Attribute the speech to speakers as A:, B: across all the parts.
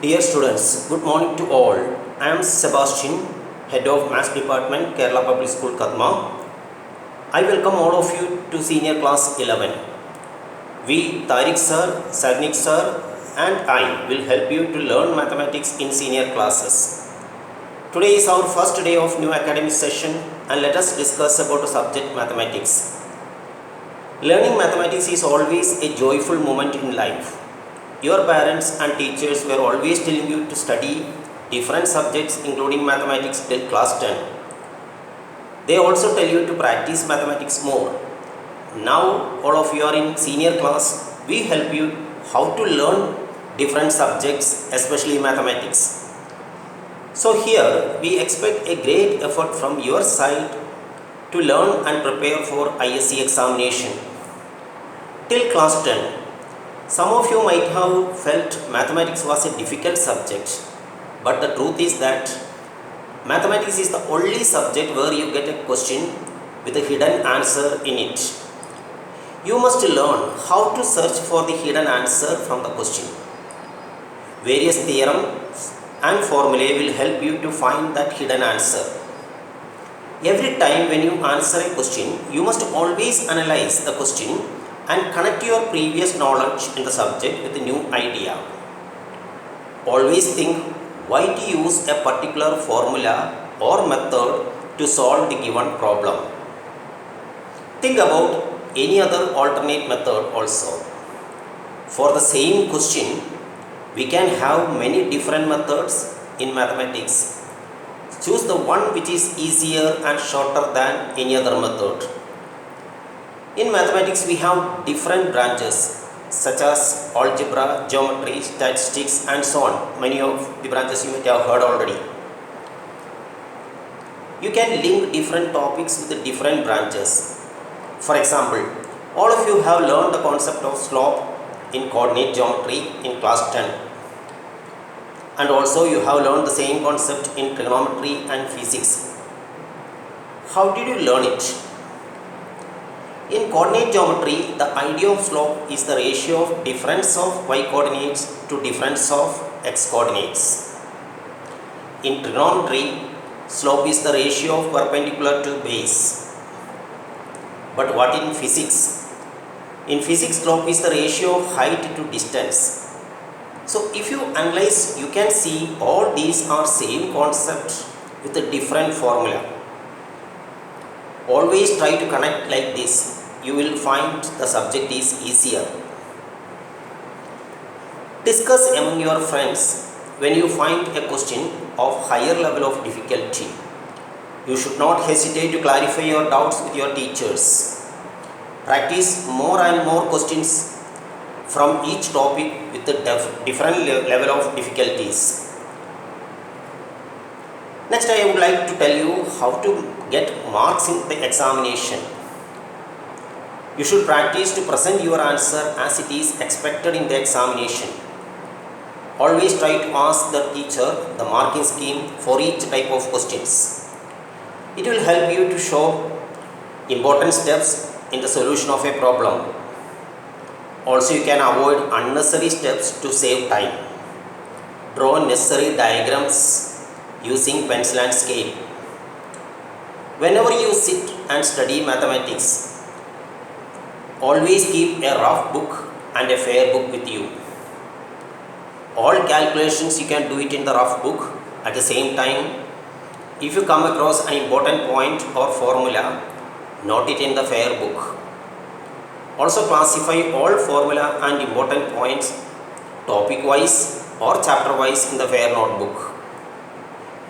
A: Dear students, good morning to all. I am Sebastian, Head of Maths Department, Kerala Public School, Kadma. I welcome all of you to Senior Class 11. We, Tariq Sir, Sagnik Sir and I will help you to learn mathematics in senior classes. Today is our first day of new academic session and let us discuss about the subject mathematics. Learning mathematics is always a joyful moment in life. Your parents and teachers were always telling you to study different subjects including mathematics till class 10. They also tell you to practice mathematics more. Now all of you are in senior class. We help you how to learn different subjects, especially mathematics. So here we expect a great effort from your side to learn and prepare for ISC examination. Till class 10, some of you might have felt mathematics was a difficult subject, but the truth is that mathematics is the only subject where you get a question with a hidden answer in it. You must learn how to search for the hidden answer from the question. Various theorems and formulae will help you to find that hidden answer. Every time when you answer a question, you must always analyze the question and connect your previous knowledge in the subject with a new idea. Always think why to use a particular formula or method to solve the given problem. Think about any other alternate method also. For the same question, we can have many different methods in mathematics. Choose the one which is easier and shorter than any other method. In mathematics, we have different branches such as algebra, geometry, statistics and so on. Many of the branches you might have heard already. You can link different topics with the different branches. For example, all of you have learned the concept of slope in coordinate geometry in class 10. And also you have learned the same concept in trigonometry and physics. How did you learn it? In coordinate geometry, the idea of slope is the ratio of difference of y coordinates to difference of x coordinates. In trigonometry, slope is the ratio of perpendicular to base. But what in physics? In physics, slope is the ratio of height to distance. So if you analyze, you can see all these are same concept with a different formula. Always try to connect like this. You will find the subject is easier. Discuss among your friends when you find a question of higher level of difficulty. You should not hesitate to clarify your doubts with your teachers. Practice more and more questions from each topic with a different level of difficulties. Next, I would like to tell you how to get marks in the examination. You should practice to present your answer as it is expected in the examination. Always try to ask the teacher the marking scheme for each type of questions. It will help you to show important steps in the solution of a problem. Also, you can avoid unnecessary steps to save time. Draw necessary diagrams using pencil and scale. Whenever you sit and study mathematics, always keep a rough book and a fair book with you. All calculations you can do it in the rough book. At the same time, if you come across an important point or formula, note it in the fair book. Also classify all formula and important points topic wise or chapter wise in the fair notebook.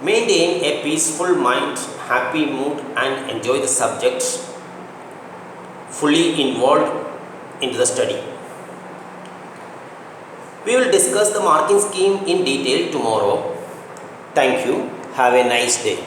A: Maintain a peaceful mind, happy mood and enjoy the subject. Fully involved into the study. We will discuss the marking scheme in detail tomorrow. Thank you. Have a nice day.